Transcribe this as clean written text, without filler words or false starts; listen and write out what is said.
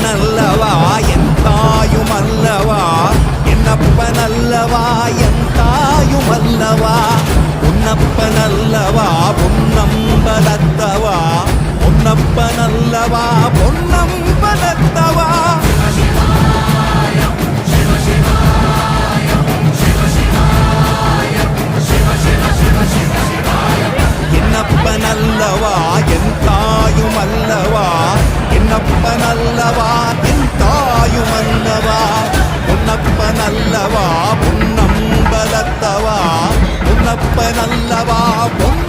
பொன்னப்பனல்லவா என் தாயுமல்லவா என்னப்பனல்லவா என் தாயுமல்லவா பொன்னப்பனல்லவா பொன்னம்பலத்தவா பொன்னப்பனல்லவா பொன்னம்பலத்தவா என்னப்பனல்லவா என் தாயுமல்லவா என்னப்பனல்லவா என் தாயுமல்லவா பொன்னப்பனல்லவா பொன்னம்பலத்தவா பொன்னப்பனல்லவா பொன்